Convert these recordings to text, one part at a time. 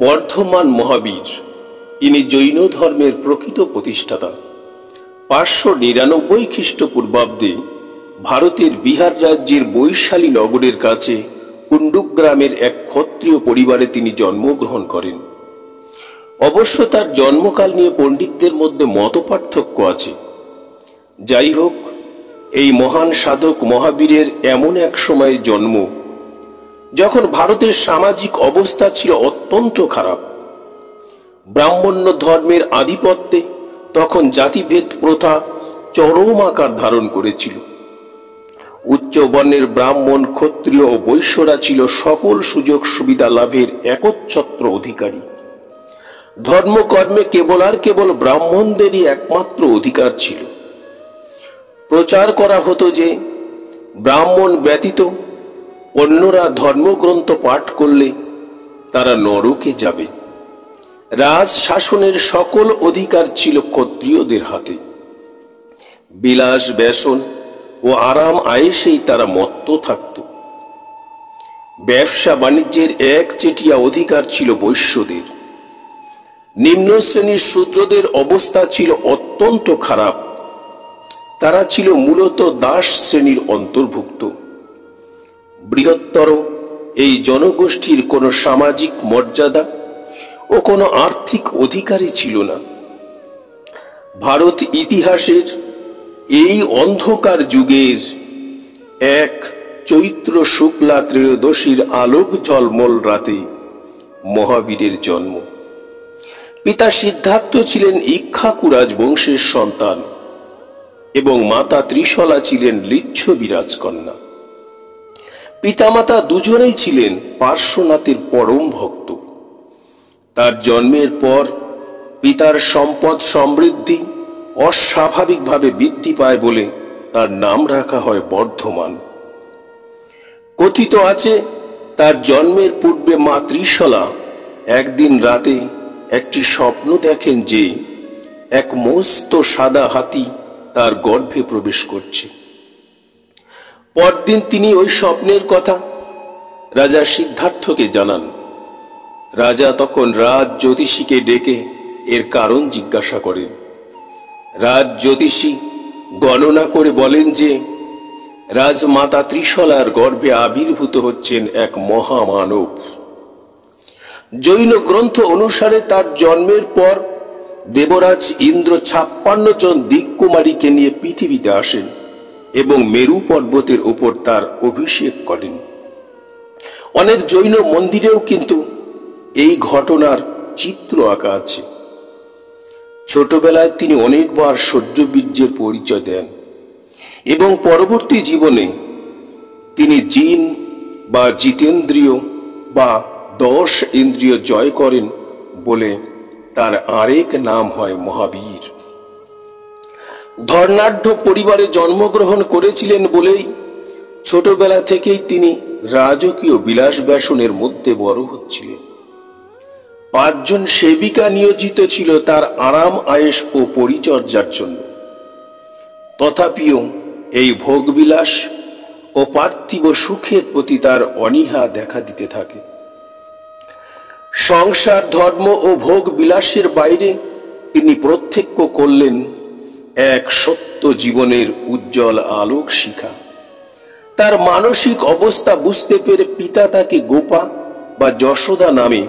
বর্ধমান মহাবীর ইনি জৈন ধর্মের প্রকৃত প্রতিষ্ঠাতা। 599 খ্রিস্টপূর্বাব্দে ভারতের বিহার রাজ্যের বৈশালী নগরের কাছে কুণ্ডুগ্রামের এক ক্ষত্রিয় পরিবারে তিনি জন্মগ্রহণ করেন। অবশ্য তার জন্মকাল নিয়ে পণ্ডিতদের মধ্যে মতপার্থক্য আছে। যাই হোক, এই মহান সাধক মহাবীরের এমন এক সময়ে জন্ম যখন ভারতের সামাজিক অবস্থা ছিল অত্যন্ত খারাপ। ব্রাহ্মণ্য ধর্মের আধিপত্যে তখন জাতিভেদ প্রথা চরম আকার ধারণ করেছিল। উচ্চ বর্ণের ব্রাহ্মণ, ক্ষত্রিয় ও বৈশ্যরা ছিল সকল সুযোগ সুবিধা লাভের একচ্ছত্র অধিকারী। ধর্মকর্মে কেবল আর কেবল ব্রাহ্মণদেরই একমাত্র অধিকার ছিল। প্রচার করা হতো যে ব্রাহ্মণ ব্যতীত অন্যরা ধর্মগ্রন্থ পাঠ করলে তারা নরকে যাবে। রাজ শাসনের সকল অধিকার ছিল ক্ষত্রিয়দের হাতে। বিলাস ব্যসন ও আরাম আয়েসেই তারা মত্ত থাকত। ব্যবসা বাণিজ্যের একচেটিয়া অধিকার ছিল বৈশ্যদের। নিম্ন শ্রেণীর শূদ্রদের অবস্থা ছিল অত্যন্ত খারাপ। তারা ছিল মূলত দাস শ্রেণীর অন্তর্ভুক্ত। বৃহত্তর এই জনগোষ্ঠীর কোনো সামাজিক মর্যাদা ও কোনো আর্থিক অধিকারই ছিল না। ভারত ইতিহাসের এই অন্ধকার যুগের এক চৈত্র শুক্লা ত্রয়োদশীর আলোক ঝলমল রাতে মহাবীরের জন্ম। পিতা সিদ্ধার্থ ছিলেন ইক্ষ্বাকু রাজবংশের সন্তান এবং মাতা ত্রিশলা ছিলেন লিচ্ছবি রাজকন্যা। পিতামাতা দুজনেই ছিলেন পার্শ্বনাথের পরম ভক্ত। তার জন্মের পর পিতার সম্পদ সমৃদ্ধি অস্বাভাবিকভাবে বৃদ্ধি পায় বলে তার নাম রাখা হয় বর্ধমান। কথিত আছে, তার জন্মের পূর্বে মা ত্রিশলা একদিন রাতে একটি স্বপ্ন দেখেন যে এক মস্ত সাদা হাতি তার গর্ভে প্রবেশ করছে। পরদিন তিনি ওই স্বপ্নের কথা রাজা সিদ্ধার্থকে জানান। রাজা তখন রাজ জ্যোতিষীকে ডেকে এর কারণ জিজ্ঞাসা করেন। রাজ জ্যোতিষী গণনা করে বলেন যে রাজমাতা ত্রিশলার গর্ভে আবির্ভূত হচ্ছেন এক মহামানব। জৈন গ্রন্থ অনুসারে তার জন্মের পর দেবরাজ ইন্দ্র 56 জন দিককুমারীকে নিয়ে পৃথিবীতে আসেন এবং মেরু পর্বতের উপর তার অভিষেক করেন। অনেক জৈন মন্দিরেও কিন্তু এই ঘটনার চিত্র আঁকা আছে। ছোটবেলায় তিনি অনেকবার শৌর্যবীর্যের পরিচয় দেন এবং পরবর্তী জীবনে তিনি জিন বা জিতেন্দ্রিয় বা 10 ইন্দ্রিয় জয় করেন বলে তার আরেক নাম হয় মহাবীর। ধর্নাঢ্য পরিবারে জন্মগ্রহণ করেছিলেন বলেই ছোটবেলা থেকেই তিনি রাজকীয় বিলাস ব্যসনের মধ্যে বড় হচ্ছিলেন। 5 জন সেবিকা নিয়োজিত ছিল তার আরাম আয়েশ ও পরিচর্যার জন্য। তথাপিও এই ভোগবিলাস ও পার্থিব সুখের প্রতি তার অনীহা দেখা দিতে থাকে। সংসার, ধর্ম ও ভোগ বিলাসের বাইরে তিনি প্রত্যক্ষ করলেন এক সত্য জীবনের উজ্জ্বল আলোক শিখা। তার মানসিক অবস্থা বুঝতে পেরে পিতা তাকে গোপা বা যশোদা নামে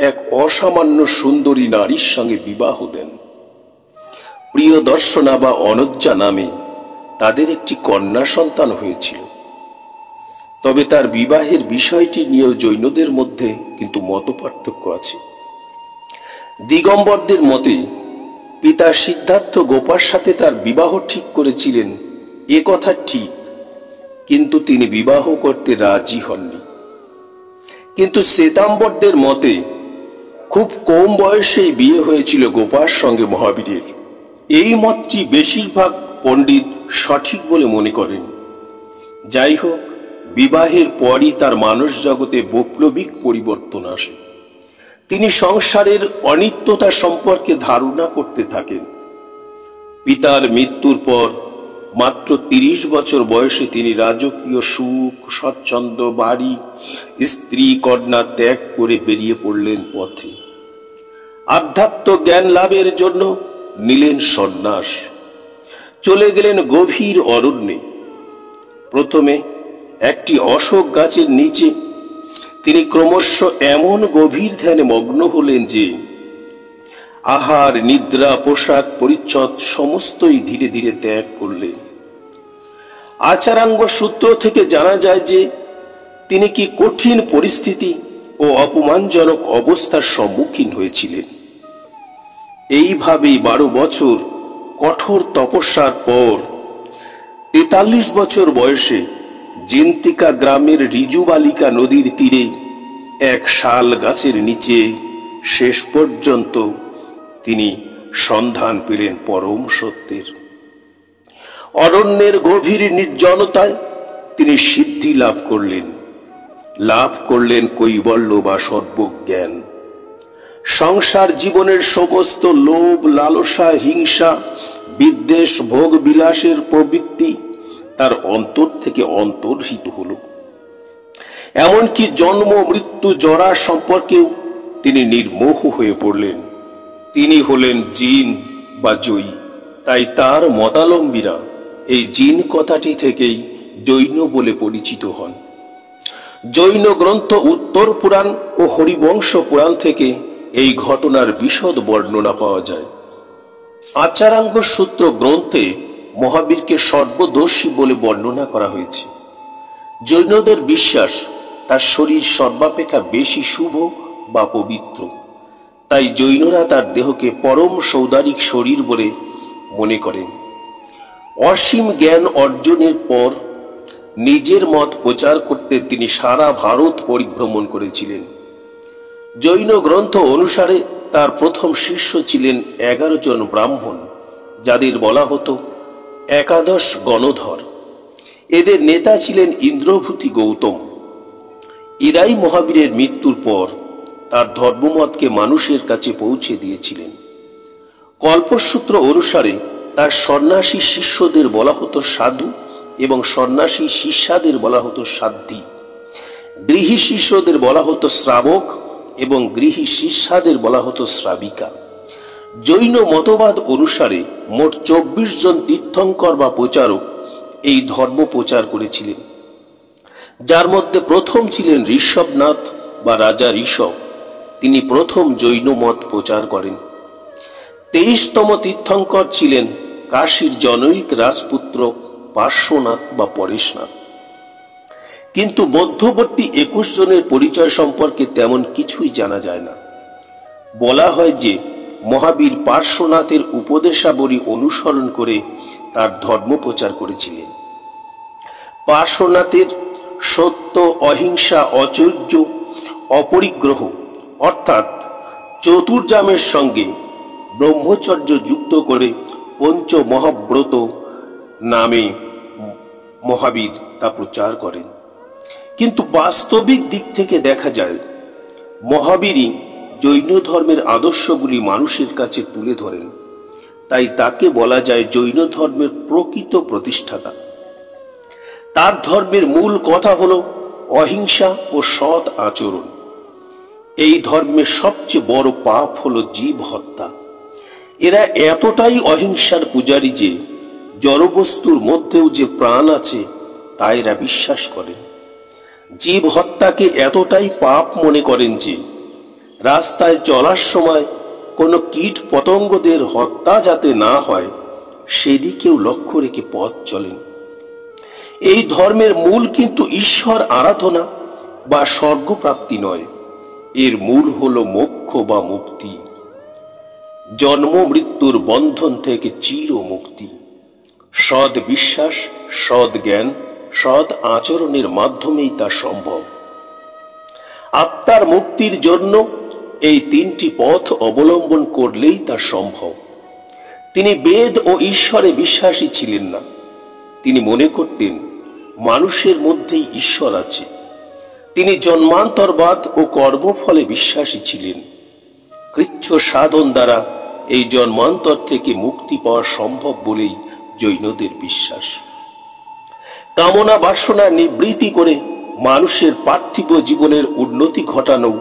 এক অসামান্য সুন্দরী নারীর সঙ্গে বিবাহ দেন। প্রিয় দর্শনা বা অনজ্জা নামে তাদের একটি কন্যা সন্তান হয়েছিল। তবে তার বিবাহের বিষয়টি নিয়েও জৈনদের মধ্যে কিন্তু মতপার্থক্য আছে। দিগম্বরদের মতে পিতা সিদ্ধার্থ গোপার সাথে তার বিবাহ ঠিক করেছিলেন, এ কথা ঠিক, কিন্তু তিনি বিবাহ করতে রাজি হননি। কিন্তু শ্বেতাম্বরদের মতে খুব কম বয়সেই বিয়ে হয়েছিল গোপার সঙ্গে মহাবীরের। এই মতটি বেশিরভাগ পণ্ডিত সঠিক বলে মনে করেন। যাই হোক, বিবাহের পরই তার মানস জগতে বৈপ্লবিক পরিবর্তন আসে। তিনি সংসারের অনিত্যতা সম্পর্কে ধারণা করতে থাকেন। পিতার মৃত্যুর পর মাত্র 30 বছর বয়সে তিনি রাজকীয় সুখ, স্বচ্ছন্দ বাড়ি, স্ত্রী, কন্যা ত্যাগ করে বেরিয়ে পড়লেন পথে। আধ্যাত্ম জ্ঞান লাভের জন্য নিলেন সন্ন্যাস, চলে গেলেন গভীর অরণ্যে। প্রথমে একটি অশোক গাছের নিচে তিনি ক্রমশ এমন গভীর ধ্যানে মগ্ন হলেন যে আহার, নিদ্রা, পোশাক পরিচ্ছদ সমস্তই ধীরে ধীরে ত্যাগ করলেন। আচারাঙ্গ সূত্র থেকে জানা যায় যে তিনি কি কঠিন পরিস্থিতি ও অপমানজনক অবস্থার সম্মুখীন হয়েছিলেন। এইভাবেই 12 বছর কঠোর তপস্যার পর 43 বছর বয়সে জিন্তিকা গ্রামের রিজুবালিকা নদীর তীরে এক শাল গাছের নিচে শেষ পর্যন্ত তিনি সন্ধান পেলেন পরম সত্যের। অরণ্যের গভীর নির্জনতায় তিনি সিদ্ধি লাভ করলেন কৈবল্য বা সর্বজ্ঞান। সংসার জীবনের সমস্ত লোভ, লালসা, হিংসা, বিদ্বেষ, ভোগ বিলাসের প্রবৃত্তি তার অন্তর থেকে অন্তর্হিত হল। এমনকি জন্ম, মৃত্যু, জরা সম্পর্কেও তিনি নির্মোহ হয়ে পড়লেন। তিনি হলেন জিন বা জয়ী। তাই তার মতালম্বীরা এই জিন কথাটি থেকেই জৈন বলে পরিচিত হন। জৈন গ্রন্থ উত্তর পুরাণ ও হরিবংশ পুরাণ থেকে এই ঘটনার বিশদ বর্ণনা পাওয়া যায়। আচারাঙ্গ সূত্র গ্রন্থে মহাবীরকে সর্বদর্শী বলে বর্ণনা করা হয়েছে। জৈনদের বিশ্বাস তার শরীর সর্বাপেক্ষা বেশি শুভ বা পবিত্র। তাই জৈনরা তার দেহকে পরম সৌদারিক শরীর বলে মনে করেন। অসীম জ্ঞান অর্জনের পর নিজের মত প্রচার করতে তিনি সারা ভারত পরিভ্রমণ করেছিলেন। জৈন গ্রন্থ অনুসারে তার প্রথম শিষ্য ছিলেন 11 জন ব্রাহ্মণ, যাদের বলা হতো একাদশ গণধর। এদের নেতা ছিলেন ইন্দ্রভূতি গৌতম। এরাই মহাবীরের মৃত্যুর পর তার ধর্মমতকে মানুষের কাছে পৌঁছে দিয়েছিলেন। কল্পসূত্র অনুসারে তার সন্ন্যাসী শিষ্যদের বলা হতো সাধু এবং সন্ন্যাসী শিষ্যাদের বলা হতো সাধ্বী। গৃহী শিষ্যদের বলা হতো শ্রাবক এবং গৃহী শিষ্যাদের বলা হতো শ্রাবিকা। জৈন মতবাদ অনুসারে মোট 24 জন তীর্থঙ্কর বা প্রচারক এই ধর্ম প্রচার করেছিলেন, যার মধ্যে প্রথম ছিলেন ঋষভনাথ বা রাজা ঋষভ। তিনি প্রথম জৈন মত প্রচার করেন। 23তম তীর্থঙ্কর ছিলেন কাশীর জনৈক রাজপুত্র পার্শ্বনাথ বা পরেশনাথ। কিন্তু মধ্যবর্তী 21 জনের পরিচয় সম্পর্কে তেমন কিছুই জানা যায় না। বলা হয় যে মহাবীর পার্শ্বনাথের উপদেশাবলী অনুসরণ করে তার ধর্ম প্রচার করেছিলেন। পার্শ্বনাথের সত্য, অহিংসা, অচৌর্য, অপরিগ্রহ অর্থাৎ চতুর্জামের সঙ্গে ব্রহ্মচর্য যুক্ত করে পঞ্চ মহাব্রত নামে মহাবীর তা প্রচার করেন। কিন্তু বাস্তবিক দিক থেকে দেখা যায় মহাবীরই জৈন ধর্মের আদর্শগুলি মানুষের কাছে তুলে ধরেন। তাই তাকে বলা যায় জৈন ধর্মের প্রকৃত প্রতিষ্ঠাতা। তার ধর্মের মূল কথা হলো অহিংসা ও সৎ আচরণ। এই ধর্মের সবচেয়ে বড় পাপ হলো জীব হত্যা। এরা এতটাই অহিংসার পূজারী যে জড়বস্তুর মধ্যেও যে প্রাণ আছে তা এরা বিশ্বাস করেন। জীব হত্যাকে এতটাই পাপ মনে করেন যে রাস্তায় চলার সময় কোনো কীট পতঙ্গদের হত্যা যাতে না হয় সেদিকেও লক্ষ্য রেখে পথ চলেন। এই ধর্মের মূল কিন্তু ঈশ্বর আরাধনা বা স্বর্গপ্রাপ্তি নয়, এর মূল হলো মোক্ষ বা মুক্তি, জন্ম মৃত্যুর বন্ধন থেকে চির মুক্তি। সৎ বিশ্বাস, সৎ জ্ঞান, সৎ আচরণের মাধ্যমেই তা সম্ভব। আত্মার মুক্তির জন্য এই 3টি পথ অবলম্বন করলেই তা সম্ভব। তিনি বেদ ও ঈশ্বরে বিশ্বাসী ছিলেন না। তিনি মনে করতেন মানুষের মধ্যেই ঈশ্বর আছে। তিনি জন্মান্তরবাদ ও কর্মফলে বিশ্বাসী ছিলেন। কৃচ্ছ সাধন দ্বারা এই জন্মান্তর থেকে মুক্তি পাওয়া সম্ভব বলেই জৈনদের বিশ্বাস। কামনা বাসনা নিবৃত্তি করে মানুষের পার্থিব জীবনের উন্নতি ঘটানো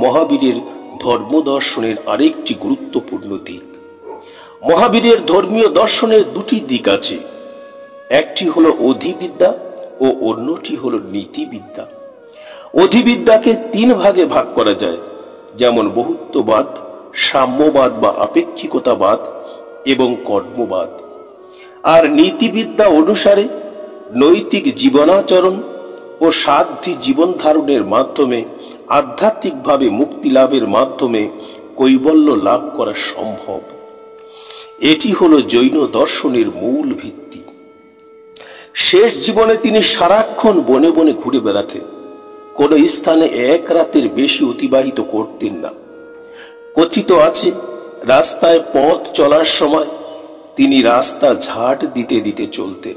মহাবীরের ধর্মদর্শনের আরেকটি গুরুত্বপূর্ণ দিক। মহাবীরের ধর্মীয় দর্শনের দুটি দিক আছে, একটি হলো অধিবিদ্যা ও অন্যটি হলো নীতিবিদ্যা। অধিবিদ্যাকে তিন ভাগে ভাগ করা যায়, যেমন বহুত্ববাদ, সাম্যবাদ বা আপেক্ষিকতাবাদ এবং কর্মবাদ। আর নীতিবিদ্যা অনুসারে নৈতিক জীবনাচরণ ও সাধ্যী জীবন ধারণের মাধ্যমে আধ্যাত্মিকভাবে মুক্তি লাভের মাধ্যমে কৈবল্য লাভ করা সম্ভব। এটি হলো জৈন দর্শনের মূল ভিত্তি। শেষ জীবনে তিনি সারাক্ষণ বনে বনে ঘুরে বেড়াতেন, কোন স্থানে এক রাতের বেশি অতিবাহিত করতেন না। কথিত আছে, রাস্তায় পথ চলার সময় তিনি রাস্তা ঝাড় দিতে দিতে চলতেন,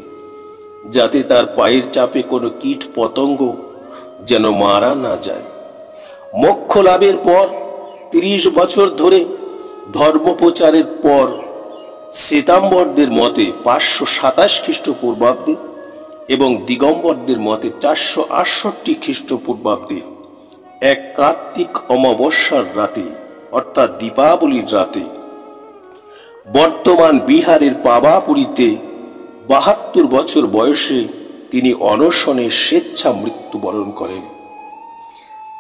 যাতে তার পায়ের চাপে কোনো কীট পতঙ্গ যেন মারা না যায়। মোক্ষ লাভের পর 30 বছর ধরে ধর্মপ্রচারের পর শ্বেতাম্বরদের মতে 527 খ্রিস্টপূর্বাব্দে এবং দিগম্বরদের মতে 468 খ্রিস্টপূর্বাব্দে এক কার্তিক অমাবস্যার রাতে অর্থাৎ দীপাবলির রাতে বর্তমান বিহারের পাবাপুরীতে 72 বছর বয়সে তিনি অনশনে স্বেচ্ছা মৃত্যুবরণ করেন।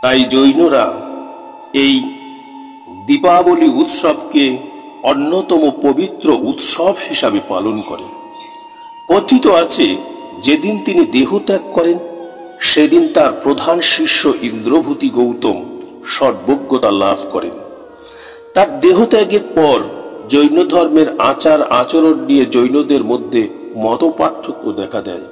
তাই জৈনরা এই দীপাবলি উৎসবকে অন্যতম পবিত্র উৎসব হিসাবে পালন করে। কথিত আছে, যেদিন তিনি দেহত্যাগ করেন সেদিন তার প্রধান শিষ্য ইন্দ্রভূতি গৌতম সর্বজ্ঞতা লাভ করেন। তার দেহত্যাগের পর জৈন ধর্মের আচার আচরণ নিয়ে জৈনদের মধ্যে মত পার্থক্য দেখা দেয়।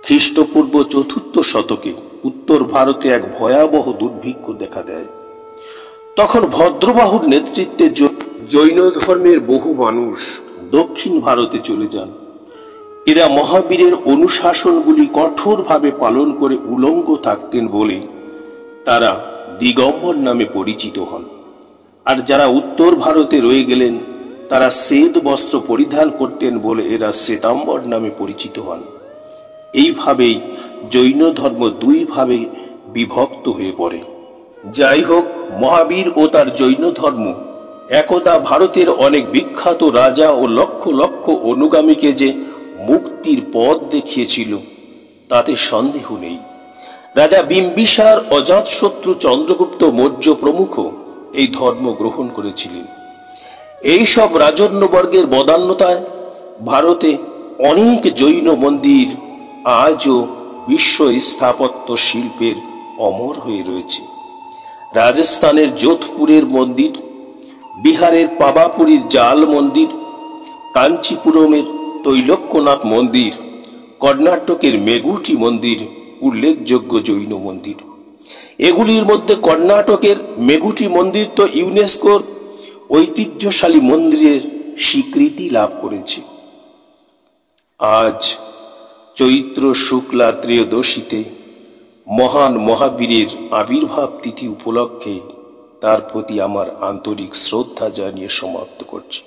খ্রিস্টপূর্ব 4th শতকে উত্তর ভারতে এক ভয়াবহ দুর্ভিক্ষ দেখা দেয়। তখন ভদ্রবাহুর নেতৃত্বে জৈন ধর্মের বহু মানুষ দক্ষিণ ভারতে চলে যান। এরা মহাবীরের অনুশাসনগুলি কঠোরভাবে পালন করে উলঙ্গ থাকতেন বলে তারা দিগম্বর নামে পরিচিত হন। আর যারা উত্তর ভারতে রয়ে গেলেন তারা শ্বেত বস্ত্র পরিধান করতেন বলে এরা শ্বেতাম্বর নামে পরিচিত হন। এইভাবেই জৈন ধর্ম দুই ভাবে বিভক্ত হয়ে পড়ে। যাই হোক, মহাবীর ও তার জৈন ধর্ম একদা ভারতের অনেক বিখ্যাত রাজা ও লক্ষ লক্ষ অনুগামীকে যে মুক্তির পথ দেখিয়েছিল তাতে সন্দেহ নেই। রাজা বিম্বিসার, অজাতশত্রু, চন্দ্রগুপ্ত মৌর্য প্রমুখ এই ধর্ম গ্রহণ করেছিলেন। এই সব রাজন্যবর্গের বদান্যতায় ভারতে অনেক জৈন মন্দির আজও বিশ্ব স্থাপত্য শিল্পের অমর হয়ে রয়েছে। রাজস্থানের যোধপুরের মন্দির, বিহারের পাবাপুরীর জাল মন্দির, কাঞ্চিপুরমের তৈলক্যনাথ মন্দির, কর্ণাটকের মেগুটি মন্দির উল্লেখযোগ্য জৈন মন্দির। এগুলির মধ্যে কর্ণাটকের মেগুটি মন্দির তো ইউনেস্কোর ঐতিহ্যশালী মন্দিরের স্বীকৃতি লাভ করেছে। আজ চৈত্র শুক্লা ত্রয়োদশীতে মহান মহাবীরের আবির্ভাব তিথি উপলক্ষে তার প্রতি আমার আন্তরিক শ্রদ্ধা জানিয়ে সমাপ্ত করছি।